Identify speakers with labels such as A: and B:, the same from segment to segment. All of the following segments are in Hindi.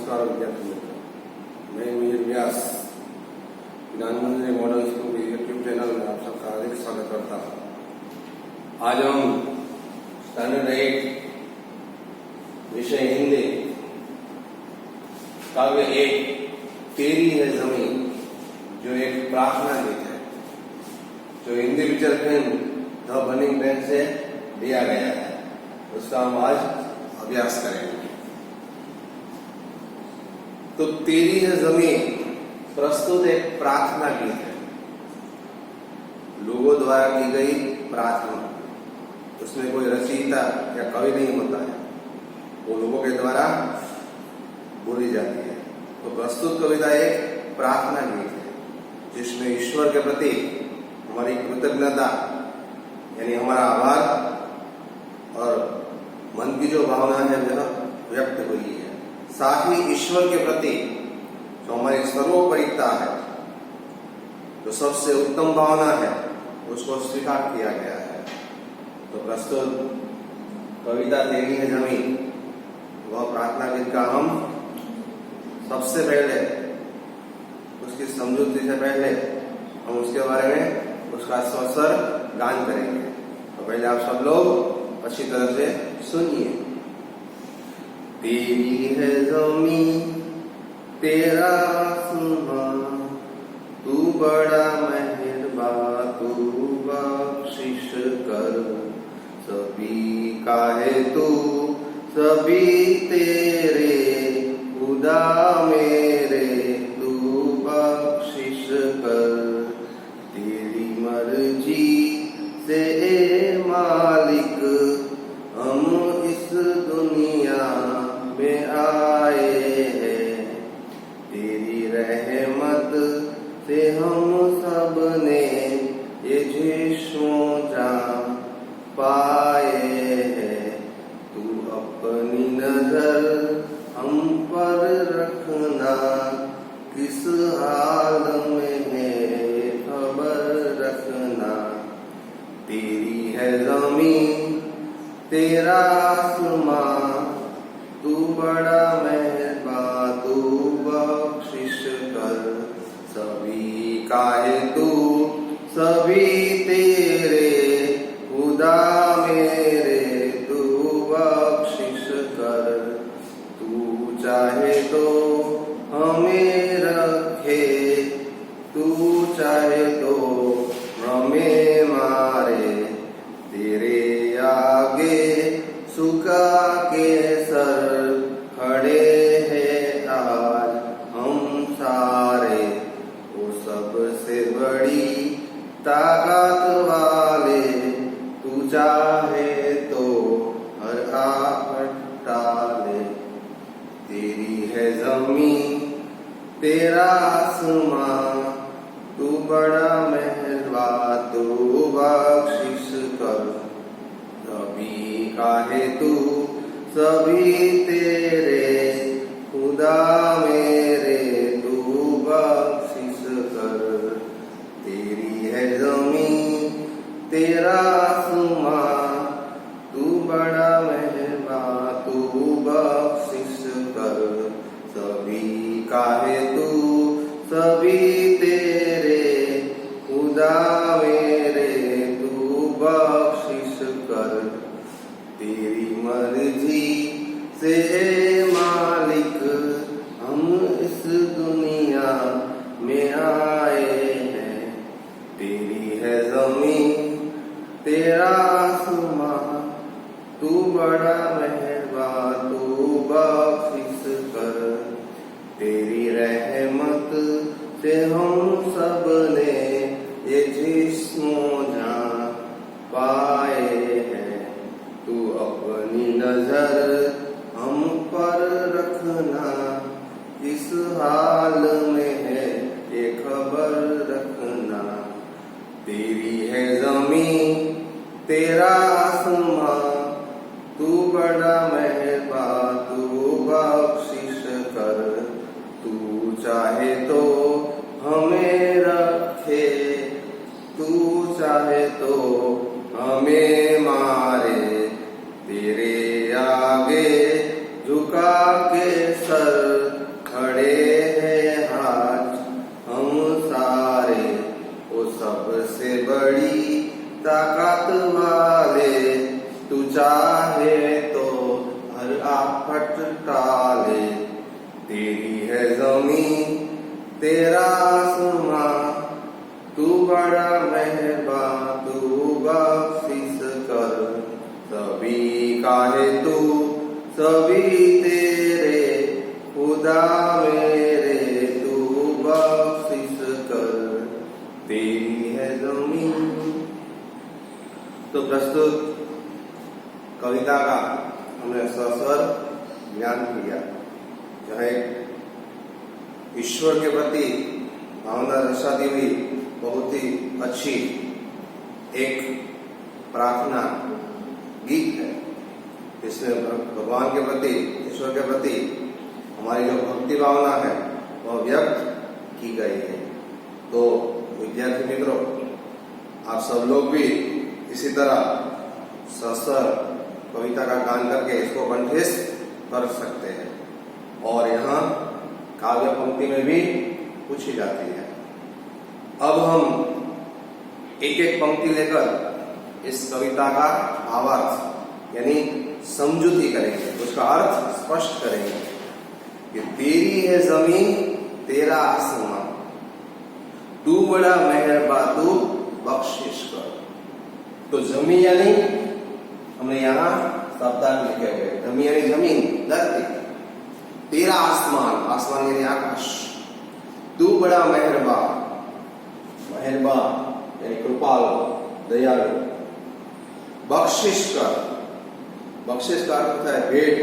A: नमस्कार विद्यार्थी मित्रों, मैं मीर व्यास ज्ञान मंदिर मॉडल स्कूल के यूट्यूब चैनल में आप सबका हार्दिक स्वागत करता हूँ। आज हम स्टैंडर्ड 8 विषय हिंदी काव्य 1 तेरी है जमीन, जो एक प्रार्थना गीत है, जो Hindi picture film the burning man से लिया गया है, उसका हम आज अभ्यास करेंगे। तो तेरी है जमीन प्रस्तुत एक प्रार्थना गीत है, लोगों द्वारा की गई प्रार्थना। उसमें कोई रचयिता या कवि नहीं होता है, वो लोगों के द्वारा बोली जाती है। तो प्रस्तुत कविता एक प्रार्थना गीत है, जिसमें ईश्वर के प्रति हमारी कृतज्ञता यानी हमारा आभार और मन की जो भावना है वह व्यक्त हुई है। साथ ही ईश्वर के प्रति जो हमारी सर्वोपरिता है, जो सबसे उत्तम भावना है, उसको स्वीकार किया गया है। तो प्रस्तुत कविता तेरी है जमीन, वह प्रार्थना गीत का हम सबसे पहले उसकी समझूती से पहले हम उसके बारे में उसका स्वर गान करेंगे। तो पहले आप सब लोग अच्छी तरह से सुनिए। तेरी है जमीन तेरा आसमां, तू बड़ा मेहरबान, तू बख्शिश कर, सभी का है तू, सभी तेरे, खुदा मेरे, तू बख्शिश कर। तेरी मर्जी से ए मालिक हम इस दुनिया में आए हैं, तेरी रहमत से हम सब ने ये जिस्मों जान पाए हैं। तू अपनी नजर हम पर रखना, किस हाल में है खबर रखना। तेरी है जमीन तेरा आसमां, तू बड़ा मेहरबान, तू बख्शिश कर, सभी का है तू, सभी तेरे, खुदा मेरे, तू बख्शिश कर। तू चाहे तो हमें रखे, तू चाहे तो हमें मारे, तेरे आगे सुका के सर खड़े हैं आज हम सारे। वो सबसे बड़ी ताकत वाले, तू चाहे तो हर आफत टाले। तेरी है जमीन तेरा आसमां, तू बड़ा मेहरबान, तू बख्शिश कर, सभी का है तू, सभी तेरे, खुदा मेरे, तू बख्शिश कर। तेरी है जमीन तेरा आसमां, तू बड़ा मेहरबान, तू बख्शिश कर, सभी का है तू, सभी तेरे, खुदा मेरे, तू बख्शिश कर। तेरी मर्जी से मालिक हम इस दुनिया में आए हैं, तेरी है जमीन तेरा आसमां, तू बड़ा मेहरबान, तू बख्शिश कर। तेरी रहमत से हम सब ने ये जिस्मों जान पाए हैं। तू अपनी नजर हम पर रखना, इस हाल में है ये खबर रखना। तेरी है जमीन तेरा आसमां, तू बड़ा मेहरबान, तू बख्शिश कर। तू चाहे तो हमें रखे, तू चाहे तो हमें मारे, तेरे आगे झुका के सर रात वाले, तू चाहे तो हर आफत टाले। तेरी है जमीन तेरा आसमां, तू बड़ा मेहरबान, तू बख्शिश कर। सभी का है तू, सभी तेरे, खुदा मेरे तू बख्शिश कर। तेरी है जमीन। तो प्रस्तुत कविता का हमने सस्वर ज्ञान किया, चाहे ईश्वर के प्रति भावना दर्शाती हुई बहुत ही अच्छी एक प्रार्थना गीत है, जिसमें भगवान के प्रति, ईश्वर के प्रति हमारी जो भक्ति भावना है वह व्यक्त की गई है। तो विद्यार्थी मित्रों, आप सब लोग भी इसी तरह सस्वर कविता का गान करके इसको कंठस्थ कर सकते हैं, और यहाँ काव्य पंक्ति में भी पूछी जाती है। अब हम एक एक पंक्ति लेकर इस कविता का भावार्थ यानी समझूती करेंगे, उसका अर्थ स्पष्ट करेंगे कि तेरी है जमीन तेरा आसमां, तू बड़ा मेहरबान, तू बख्शिश कर। तो जमीन यानी हमने यहाँ शब्दार्थ लिखे हुए, जमीन यानी जमीन धरती, तेरा आसमान, आसमान यानी आकाश, तू बड़ा मेहरबान, मेहरबान यानी कृपालु, दयालु, बख्शिश कर। बख्शिश का अर्थ होता है भेंट,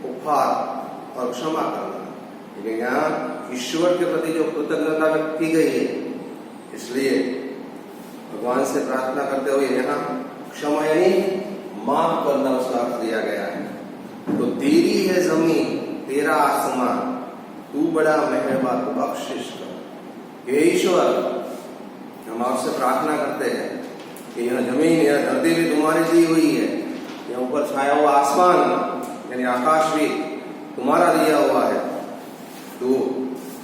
A: उपहार और क्षमा करना। लेकिन यहाँ ईश्वर के प्रति जो कृतज्ञता व्यक्त की गई है, इसलिए भगवान से प्रार्थना करते हुए यहाँ क्षमा यानी माफ करना उसका अर्थ दिया गया है। तो तेरी है जमीन तेरा आसमान, तू बड़ा मेहरबान, तू बख्शिश कर। हे ईश्वर, हम आपसे प्रार्थना करते हैं कि यह जमीन, यह धरती भी तुम्हारी दी हुई है, यह ऊपर छाया हुआ आसमान यानी आकाश भी तुम्हारा दिया हुआ है। तू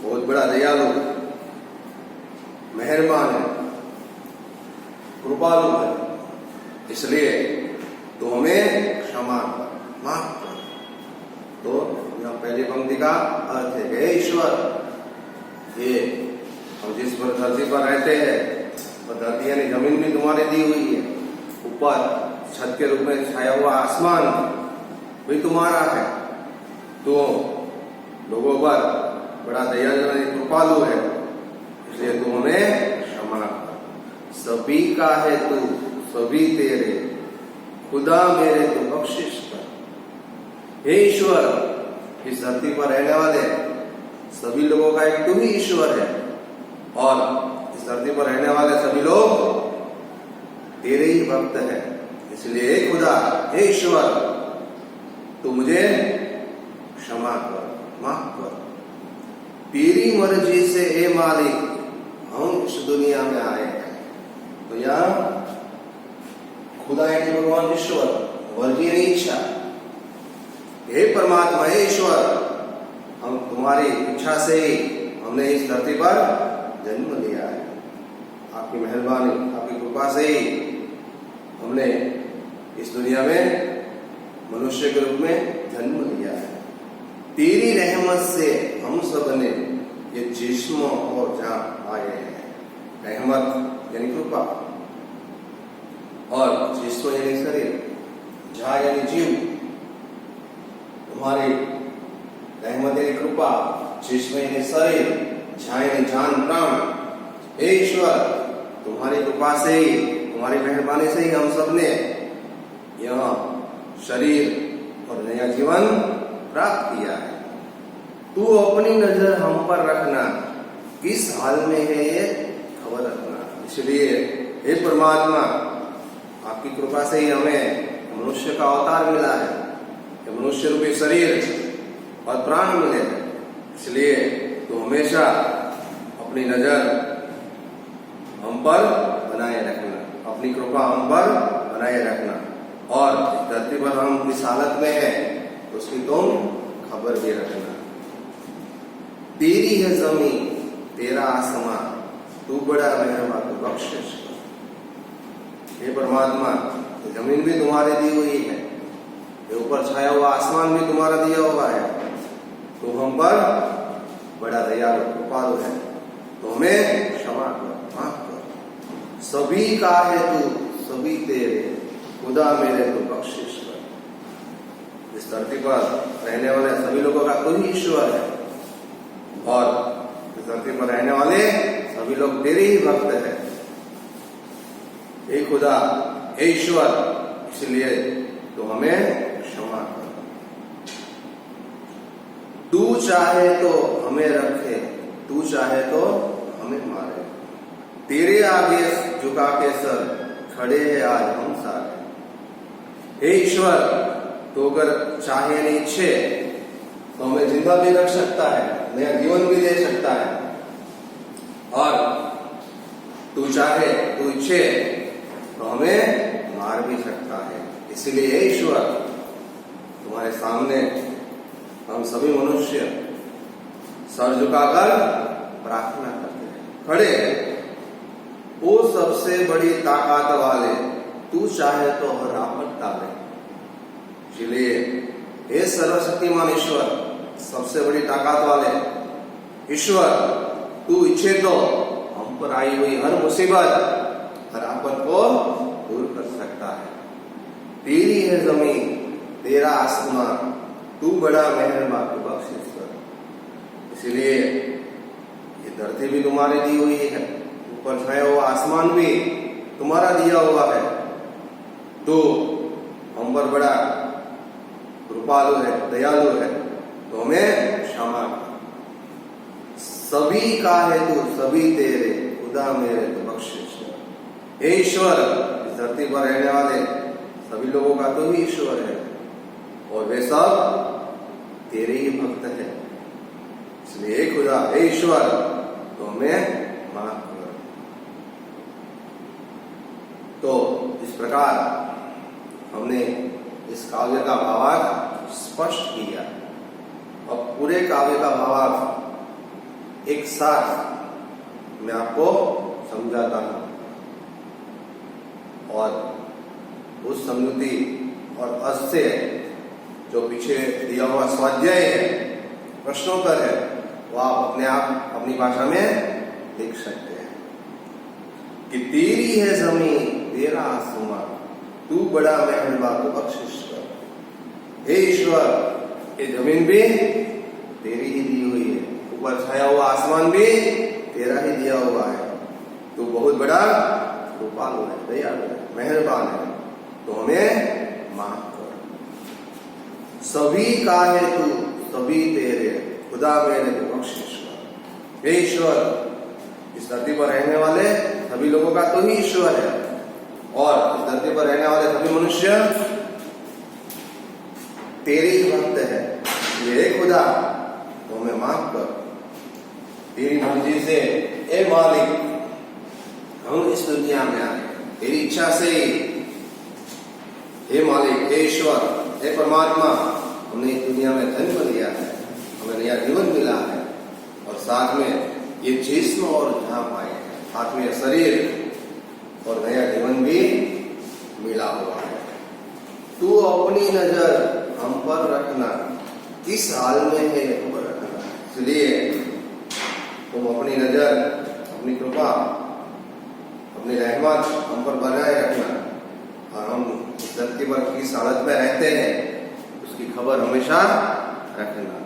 A: बहुत बड़ा दयालु, मेहरबान है, कृपालु है, इसलिए तू हमें क्षमा कर, माफ कर। तो यह पहली पंक्ति का अर्थ है कि ईश्वर, ये हम जिस पर धरती पर रहते हैं, और धरती यानी जमीन भी तुम्हारी दी हुई है, ऊपर छत के रूप में छाया हुआ आसमान भी तुम्हारा है। तो लोगों पर बड़ा दयालु कृपालु है, इसलिए तू हमें क्षमा कर। सभी का है तू, सभी तेरे, खुदा मेरे तू बख्शिश कर। हे ईश्वर, इस धरती पर रहने वाले सभी लोगों का एक तू ही ईश्वर है, और इस धरती पर रहने वाले सभी लोग तेरे ही भक्त हैं। इसलिए हे खुदा, हे ईश्वर, तू मुझे क्षमा कर, माफ कर। तेरी मर्जी से हे मालिक हम इस दुनिया में आए हैं। तो यहाँ खुदा यानी भगवान ईश्वर, मर्जी यानी इच्छा। हे परमात्मा, हे ईश्वर, हम तुम्हारी इच्छा से ही हमने इस धरती पर जन्म लिया है। आपकी मेहरबानी, आपकी कृपा से ही हमने इस दुनिया में मनुष्य के रूप में जन्म लिया है। तेरी रहमत से हम सब ने ये जिस्म और जान आए हैं। रहमत यानी कृपा, और जिस्म यानी शरीर, जा यानी जीव। तुम्हारी रहमत यानी कृपा, जिस्म यानी शरीर, जा यानी जान प्राण। हे ईश्वर, तुम्हारी कृपा से ही, तुम्हारी मेहरबानी से ही हम सब ने यह शरीर और नया जीवन प्राप्त किया है। तू अपनी नजर हम पर रखना, किस हाल में है ये खबर रखना। इसलिए हे परमात्मा, आपकी कृपा से ही हमें मनुष्य का अवतार मिला है, मनुष्य रूपी शरीर और प्राण मिले हैं। इसलिए तू हमेशा अपनी नजर हम पर बनाए रखना, अपनी कृपा हम पर बनाए रखना, और इस धरती पर हम किस हालत में है उसकी तुम खबर भी रखना। तेरी है जमीन तेरा आसमान, तू बड़ा मेहरबान, तू बख्शिश कर। हे परमात्मा, जमीन भी तुम्हारी दी हुई है, ये ऊपर छाया हुआ आसमान भी तुम्हारा दिया हुआ है, तुम हम पर बड़ा दयालु कृपालु है, तो हमें क्षमा कर, माफ कर। सभी का है तू, सभी तेरे, खुदा मेरे तो बख्शिश कर। इस धरती पर रहने वाले सभी लोगों का तू ही ईश्वर है, और इस धरती पर रहने वाले सभी लोग तेरे ही भक्त है। हे खुदा, हे ईश्वर, इसलिए तो हमें क्षमा कर। तू चाहे तो हमें रखे, तू चाहे तो हमें मारे, तेरे आगे झुका के सर खड़े हैं आज हम सारे। हे ईश्वर, तो अगर चाहे नहीं इच्छे तो हमें जिंदा भी रख सकता है, नया जीवन भी दे सकता है, और तू चाहे, तू इच्छे तो हमें मार भी सकता है। इसलिए ईश्वर, तुम्हारे सामने हम सभी मनुष्य सर झुकाकर प्रार्थना करते हैं, खड़े हैं। वो सबसे बड़ी ताकत वाले, तू चाहे तो हर आपत टाले। इसलिए हे सर्वशक्तिमान ईश्वर, सबसे बड़ी ताकत वाले ईश्वर, तू इच्छे तो हम पर आई हुई हर मुसीबत, हर आपत को दूर कर सकता है। तेरी है जमीन, तेरा आसमान, तू बड़ा मेहरबान, तू बख्शिश कर। इसलिए ये धरती भी तुम्हारी दी हुई है, ऊपर छाया हुआ आसमान भी तुम्हारा दिया हुआ है, तो हम पर बड़ा कृपालु है, दयालु है, तो हमें क्षमा कर। सभी का है तू, सभी तेरे, खुदा मेरे तो बख्शिश कर। हे ईश्वर, इस धरती पर रहने वाले सभी लोगों का तो ही ईश्वर है, और वे सब तेरे ही भक्त हैं। इसलिए हे खुदा, हे ईश्वर, तो हमें माफ कर। तो इस प्रकार हमने इस काव्य का भावार्थ स्पष्ट किया। अब पूरे काव्य का भावार्थ एक साथ मैं आपको समझाता हूं, और उस समझुति और अर्थ से जो पीछे दिया हुआ स्वाध्याय है, प्रश्नोत्तर है, वो आप अपने आप अपनी भाषा में लिख सकते हैं कि तेरी है जमीन, तेरा आसमान, तू बड़ा मेहरबान, तू बख्शिश कर। हे ईश्वर, ये जमीन भी तेरी ही दी हुई है, ऊपर छाया हुआ आसमान भी तेरा ही दिया हुआ है, तू बहुत बड़ा कृपालु है, दयालु है, मेहरबान है, तो हमें माफ कर। सभी का है तू, सभी तेरे, खुदा मेरे तो बख्शिश कर। हे ईश्वर, इस धरती पर रहने वाले सभी लोगों का तो ही ईश्वर है, और इस धरती पर रहने वाले सभी मनुष्य तेरे ही भक्त है। ये खुदा, तो हमें माफ कर। तेरी मर्जी से ए मालिक हम इस दुनिया में आए, तेरी इच्छा से ही। हे मालिक, हे ईश्वर, हे परमात्मा, हमने इस दुनिया में जन्म लिया है, हमें नया जीवन मिला है, और साथ में ये जिस्म और जहां पाए हैं, साथ में शरीर और नया जीवन भी मिला हुआ है। तू अपनी नजर हम पर रखना, किस हाल में है हम पर रखना। इसलिए तुम अपनी नजर, अपनी कृपा, अपनी रहमत हम पर बनाए रखना, और हम इस धरती पर किस हालत में रहते हैं उसकी खबर हमेशा रखना।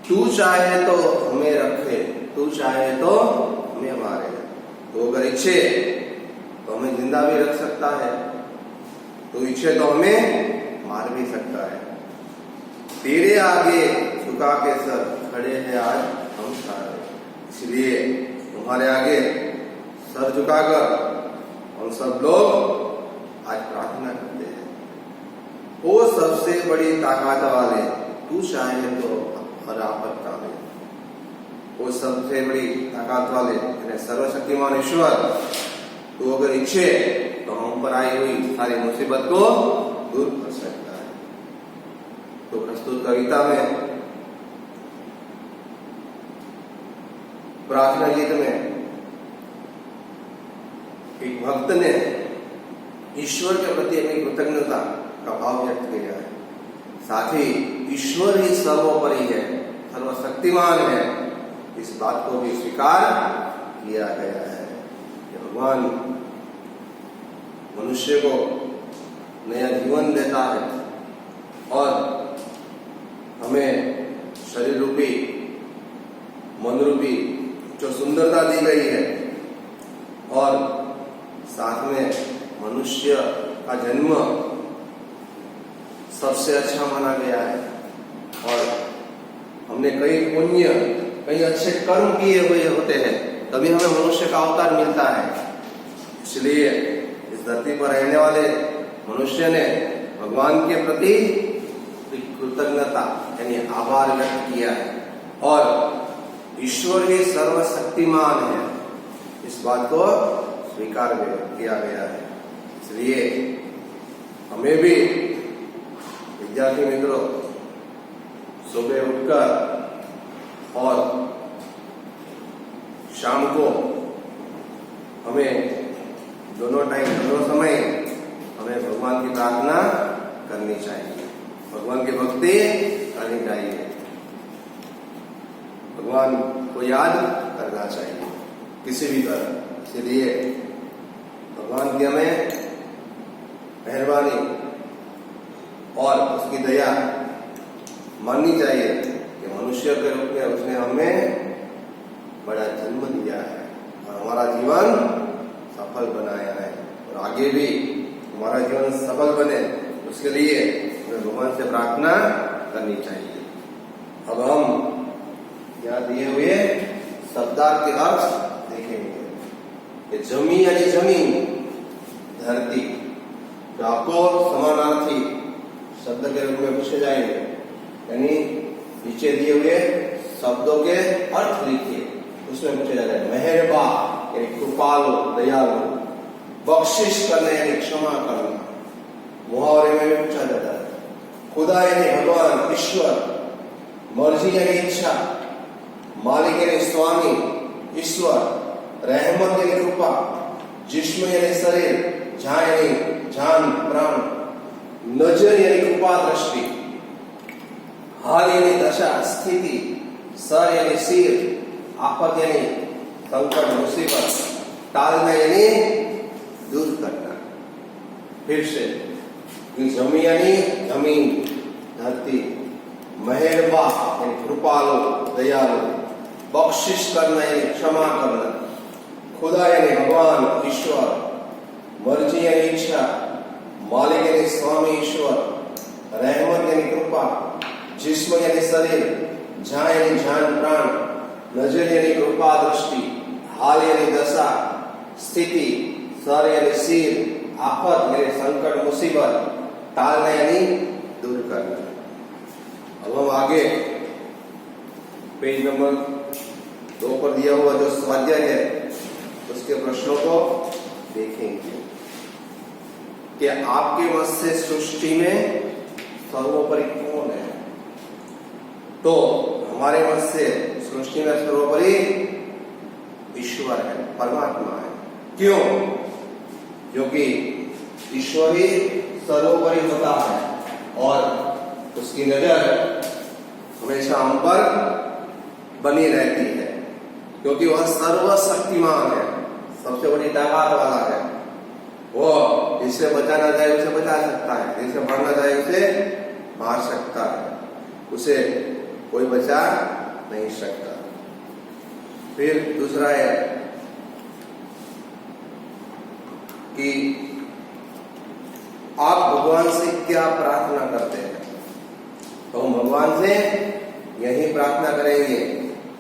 A: तू चाहे तो हमें रखे, तू चाहे तो हमें मारे, तो अगर इच्छे तो हमें जिंदा भी रख सकता है, तो इच्छे तो हमें मार भी सकता है। तेरे आगे झुका के सर खड़े हैं आज हम सारे, इसलिए तुम्हारे आगे सर झुकाकर हम सब लोग आज प्रार्थना करते हैं। वो सबसे बड़ी ताकत वाले, तू चाहे तो हर आपत टाले। वो सबसे बड़ी ताकत वाले यानी सर्वशक्तिमान ईश्वर, तो अगर इच्छे तो हम पर आई हुई सारी मुसीबत को दूर कर सकता है। तो प्रस्तुत कविता में प्रार्थना गीत में एक भक्त ने ईश्वर के प्रति अपनी कृतज्ञता का भाव व्यक्त किया है। साथ ही ईश्वर ही सर्वोपरि है, सर्वशक्तिमान है, इस बात को भी स्वीकार किया गया है कि भगवान मनुष्य को नया जीवन देता है और हमें शरीर रूपी, मन रूपी जो सुंदरता दी गई है और साथ में मनुष्य का जन्म सबसे अच्छा माना गया है और हमने कई पुण्य, कई अच्छे कर्म किए हुए होते हैं, तभी हमें मनुष्य का अवतार मिलता है। इसलिए इस धरती पर रहने वाले मनुष्य ने भगवान के प्रति कृतज्ञता यानी आभार व्यक्त किया है और ईश्वर ही सर्वशक्तिमान है, इस बात को स्वीकार किया गया है। इसलिए हमें भी विद्यार्थी मित्रों सुबह उठकर और शाम को हमें दोनों समय हमें भगवान की प्रार्थना करनी चाहिए, भगवान की भक्ति करनी चाहिए, भगवान को याद करना चाहिए किसी भी तरह। इसलिए भगवान की हमें मेहरबानी और उसकी दया माननी चाहिए कि मनुष्य के रूप में उसने हमें बड़ा जन्म दिया है और हमारा जीवन सफल बनाया है और आगे भी हमारा जीवन सफल बने, उसके लिए हमें भगवान से प्रार्थना करनी चाहिए। अब हम यहाँ दिए हुए शब्दार्थ के अर्थ देखेंगे। जमी यानी जमीन, धरती, जो आपको समानार्थी शब्द के रूप में पूछे जाएंगे, यानी नीचे दिए हुए शब्दों के अर्थ लिखिए, उसमें पूछे जाता है। मेहरबा यानी कृपालु, दयालु, बख्शिश करना यानी क्षमा करना, मुहावरे में भी पूछा जाता है। खुदा यानी भगवान, ईश्वर, मर्जी यानी इच्छा, मालिक यानी स्वामी, ईश्वर, रहमत यानी कृपा, जिस्म यानी शरीर, जान यानी जान प्राण, नजर यानी कृपा दृष्टि, हाल यानी दशा स्थिति, सर यानी सिर, आफत यानी संकट मुसीबत, टालना यानी दूर करना। फिर से जमी यानी जमीन, धरती, मेहरबा यानी कृपालु, दयालु, बख्शिश करना यानी क्षमा करना, खुदा यानी भगवान, ईश्वर, मर्जी यानी इच्छा, मालिक यानी स्वामी, ईश्वर, रहमत यानी कृपा, जिस्म यानी शरीर, जान यानी जान प्राण, नजर यानी कृपा दृष्टि, हाल यानी दशा, स्थिति, सर यानी सिर, आफत यानी संकट मुसीबत, टालना यानी दूर करना। अब हम आगे पेज नंबर 2 पर दिया हुआ जो स्वाध्याय है उसके प्रश्नों को देखेंगे कि आपके मत से सृष्टि में सर्वोपरि कौन है। तो हमारे मत से सृष्टि में सर्वोपरि ईश्वर है, परमात्मा है। क्यों? क्योंकि ईश्वर ही सर्वोपरि होता है और उसकी नजर हमेशा हम पर बनी रहती है, क्योंकि वह सर्वशक्तिमान है, सबसे बड़ी ताकत वाला है। वो जिसे बचाना चाहे उसे बचा सकता है, जिसे मारना चाहे उसे मार सकता है, उसे कोई बचा नहीं सकता। फिर दूसरा है कि आप भगवान से क्या प्रार्थना करते हैं। तो हम भगवान से यही प्रार्थना करेंगे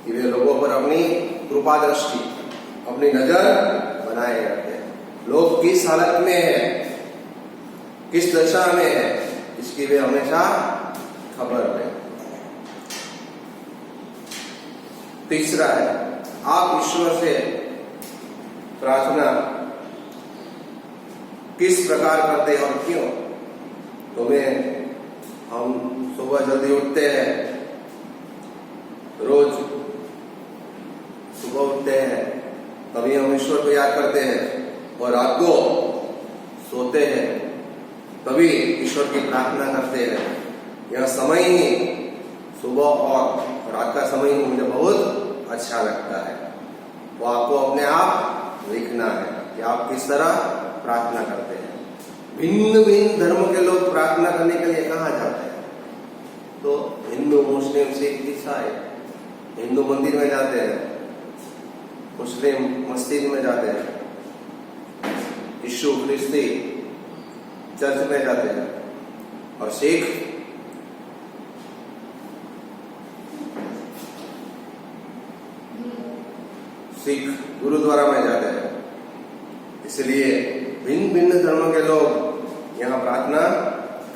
A: कि वे लोगों पर अपनी कृपा दृष्टि, अपनी नजर बनाए रखें। लोग किस हालत में है, किस दशा में है, इसकी वे हमेशा खबर रहे। तीसरा है आप ईश्वर से प्रार्थना किस प्रकार करते हैं और क्यों। तो हम सुबह जल्दी उठते हैं, रोज सुबह उठते हैं, तभी हम ईश्वर को याद करते हैं। और रात को सोते हैं तभी ईश्वर की प्रार्थना करते हैं। यह समय ही सुबह और रात का समय ही मुझे बहुत अच्छा लगता है। वो आपको अपने आप लिखना है कि आप किस तरह प्रार्थना करते हैं। भिन्न भिन्न धर्म के लोग प्रार्थना करने के लिए कहाँ जाते हैं? तो हिंदू, मुस्लिम, सिख, ईसाई हिंदू मंदिर में जाते हैं, मुस्लिम मस्जिद में जाते हैं, यीशु ख्रिस्ती चर्च में जाते हैं, और सिख गुरुद्वारा में जाते हैं। इसलिए भिन्न भिन्न धर्म के लोग यहाँ प्रार्थना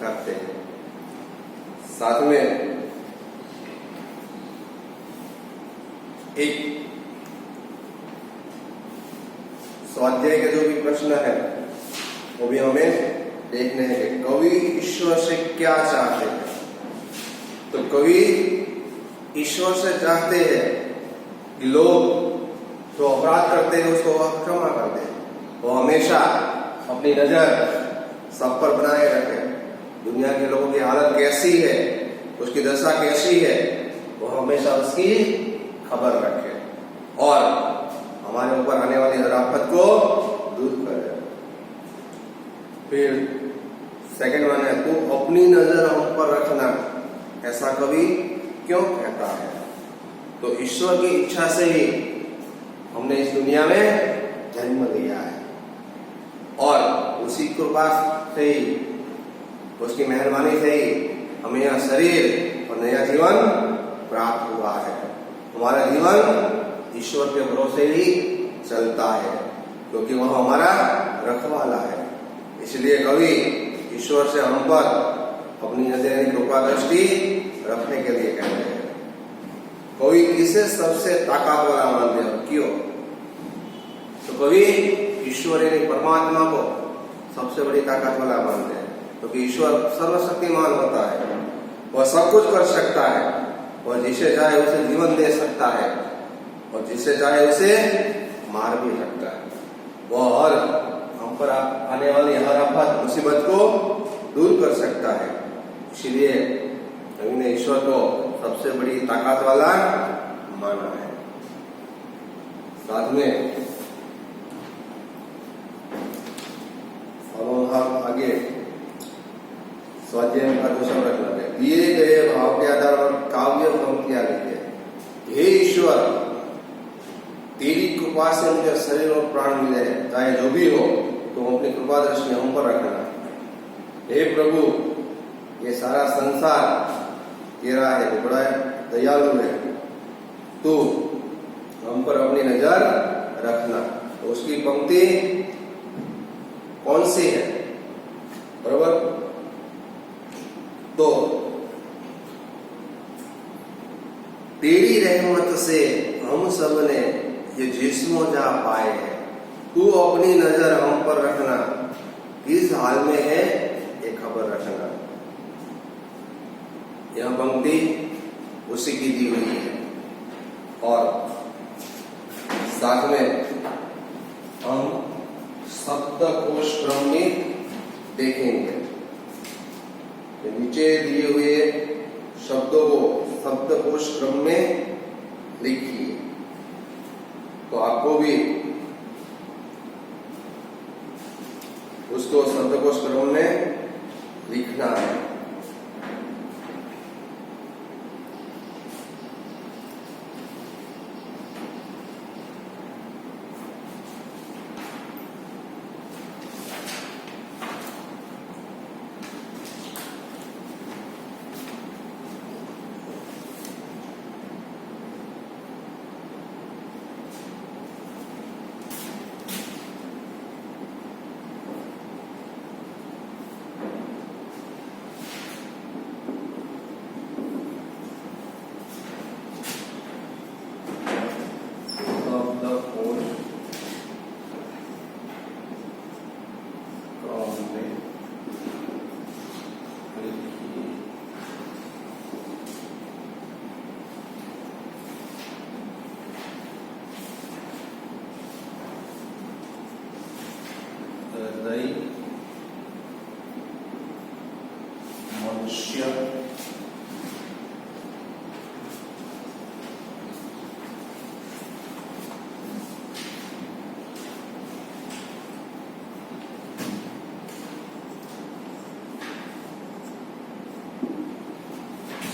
A: करते हैं। साथ में एक स्वाध्याय के जो भी प्रश्न है वो भी हमें देखने हैं कि कवि ईश्वर से क्या चाहते हैं। तो कवि ईश्वर से चाहते हैं कि लोग जो अपराध करते हैं उसको वह क्षमा कर दे। वो हमेशा अपनी नजर सब पर बनाए रखे। दुनिया के लोगों की हालत कैसी है, उसकी दशा कैसी है, वो हमेशा उसकी खबर रखे और हमारे ऊपर आने वाली हर आफत को दूर करे। फिर सेकंड वन है, तू अपनी नजर हम पर रखना। ऐसा कवि क्यों कहता है? तो ईश्वर की इच्छा से ही हमने इस दुनिया में जन्म लिया है और उसी कृपा से ही, उसकी मेहरबानी से ही हमें यह शरीर और नया जीवन प्राप्त हुआ है। हमारा जीवन ईश्वर के भरोसे ही चलता है क्योंकि वह हमारा रखवाला है। इसलिए कवि ईश्वर से हम पर अपनी नजर कृपा दृष्टि रखने के लिए कहते हैं। कवि किसे सबसे ताकत वाला मानते हैं? क्यों? तो कवि ईश्वर यानी परमात्मा को सबसे बड़ी ताकत वाला मानते हैं क्योंकि ईश्वर सर्वशक्तिमान होता है। वह सब कुछ कर सकता है। वह जिसे चाहे उसे जीवन दे सकता है और जिसे चाहे उसे मार भी सकता है। वह हर हम पर आने वाली हर आफत मुसीबत को दूर कर सकता है। इसलिए कवि ने ईश्वर को सबसे बड़ी ताकत वाला माना है। साथ में हम आगे स्वाध्याय का दूसरा प्रश्न है, दिए गए भाव के आधार पर काव्य पंक्तियां लिखे। हे ईश्वर, तेरी कृपा से मुझे शरीर और प्राण मिले, चाहे जो भी हो, तो अपनी कृपा दृष्टि हम पर रखना। हे प्रभु, ये सारा संसार तेरा है, तो बड़ा दयालु है, तू हम पर अपनी नजर रखना। तो उसकी पंक्ति कौन सी है? बराबर। तो तेरी रहमत से हम सब ने ये जिस्मो जा पाए हैं, तू अपनी नजर हम पर रखना, किस हाल में है ये खबर रखना। यह पंक्ति उसी की दी हुई है। और साथ में हम शब्दकोश क्रम में देखेंगे। नीचे दिए हुए शब्दों को शब्दकोश क्रम में लिखिए। तो आपको भी उसको शब्दकोश क्रम में लिखना है।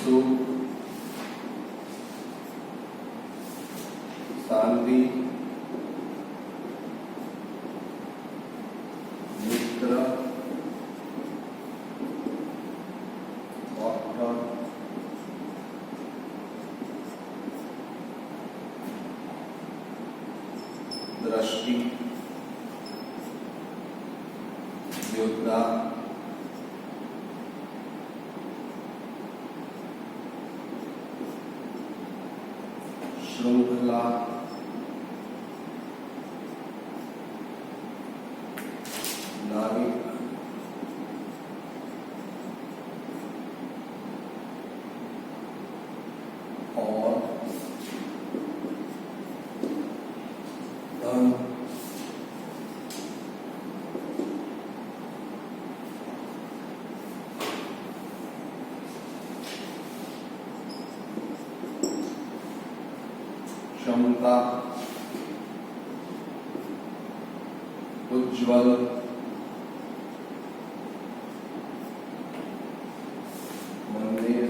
A: सुख, शांति, मित्र, डॉक्टर, दृष्टि, योद्धा, श्रृंखला, नाविक, और धन, क्षमता, उज्ज्वल, मंदिर,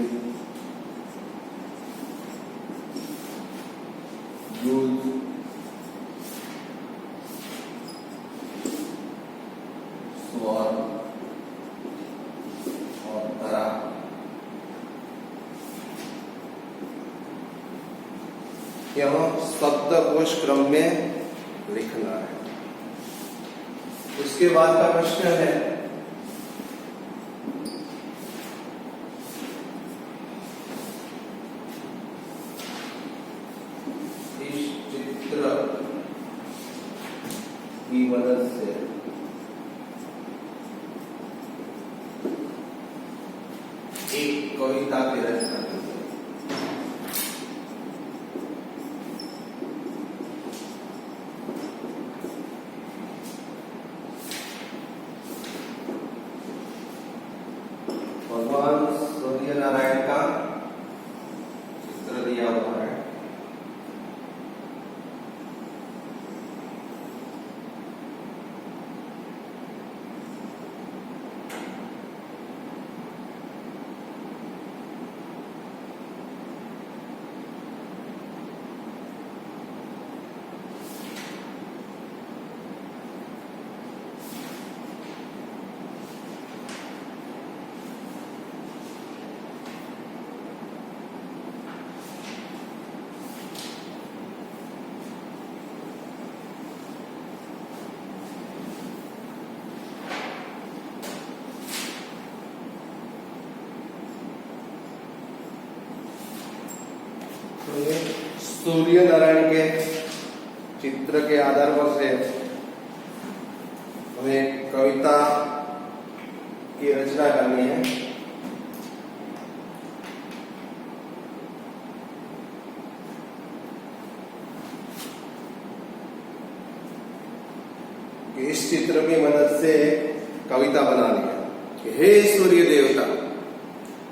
A: युद्ध, स्वर और धरा। यह शब्दकोश क्रम में लिखना है। उसके बाद का प्रश्न है, इस चित्र की मदद से एक कविता की रचना कीजिए। भगवान सूर्य नारायण का चित्र दिया हुआ है। सूर्य नारायण के चित्र के आधार पर से हमें कविता की रचना करनी है। इस चित्र की मदद से कविता बनानी है कि हे सूर्य देवता,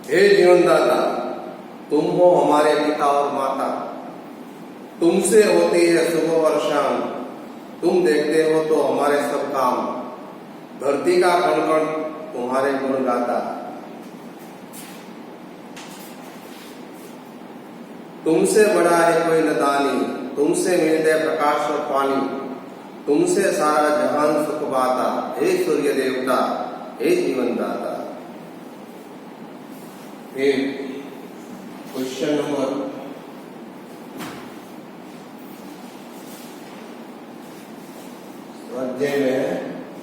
A: हे जीवनदाता, तुम हो हमारे पिता और माता, तुमसे होती है सुबह और शाम, तुम देखते हो तो हमारे सब काम, धरती का कण कण तुम्हारे गुण गाता। तुमसे बड़ा है कोई न दानी, तुमसे मिलते प्रकाश और पानी, तुमसे सारा जहान सुख पाता। हे सूर्य देवता, हे जीवन दाता। क्वेश्चन नंबर स्वाध्याय में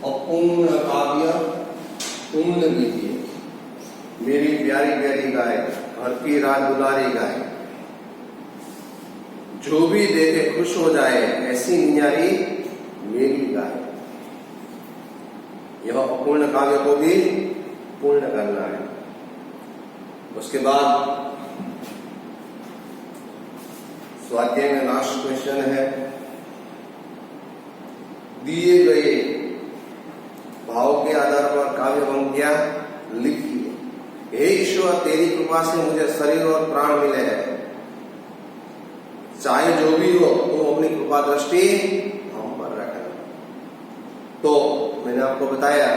A: अपूर्ण काव्य पूर्ण लीजिए। मेरी प्यारी प्यारी गाय, घर की रात दुलारी गाय, जो भी देखे खुश हो जाए, ऐसी नियारी मेरी गाय। यह अपूर्ण काव्य को भी पूर्ण करना है। उसके बाद स्वाध्याय में लास्ट क्वेश्चन है, दिए गए भाव के आधार पर काव्य पंक्तियां लिखिए। हे ईश्वर, तेरी कृपा से मुझे शरीर और प्राण मिले हैं, चाहे जो भी हो तुम अपनी कृपा दृष्टि हम पर रखना। तो मैंने आपको बताया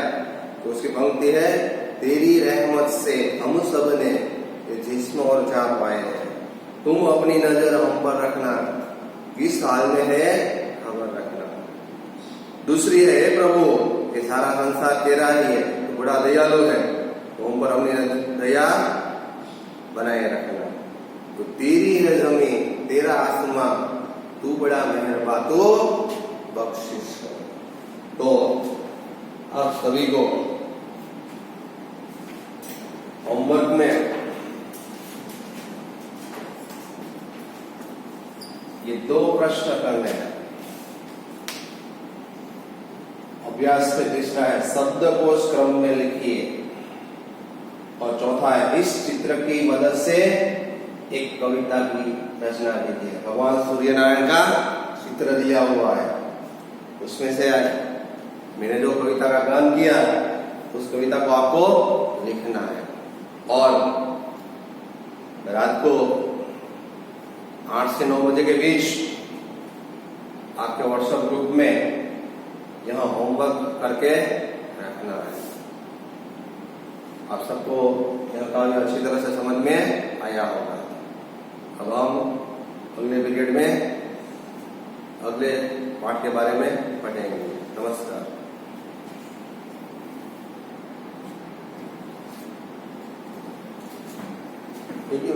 A: कि उसकी पंक्ति है, तेरी रहमत से हम सब ने ये जिस्म और चार पाए हैं। तुम अपनी नजर हम पर रखना, किस हाल में है खबर रखना। दूसरी है, हे प्रभु ये सारा संसार तेरा ही है, तो बड़ा दयालु है, तो हम पर अपनी दया बनाए रखना। तो तेरी है जमीन, तेरा आसमां, तू बड़ा मेहरबान, तो बख्शिश कर। तो आप सभी को होमवर्क में ये 2 प्रश्न करने हैं। अभ्यास में तीसरा है शब्दकोश क्रम में लिखिए, और चौथा है इस चित्र की मदद से एक कविता की रचना कीजिए। भगवान सूर्यनारायण का चित्र दिया हुआ है, उसमें से मैंने जो कविता का गान किया उस कविता को आपको लिखना है। और रात को 8 से 9 बजे के बीच आपके व्हाट्सएप ग्रुप में यहाँ होमवर्क करके रखना है। आप सबको यह कहानी अच्छी तरह से समझ में आया होगा। अब हम अगले पीरियड में अगले पाठ के बारे में पढ़ेंगे। नमस्कार। Thank you.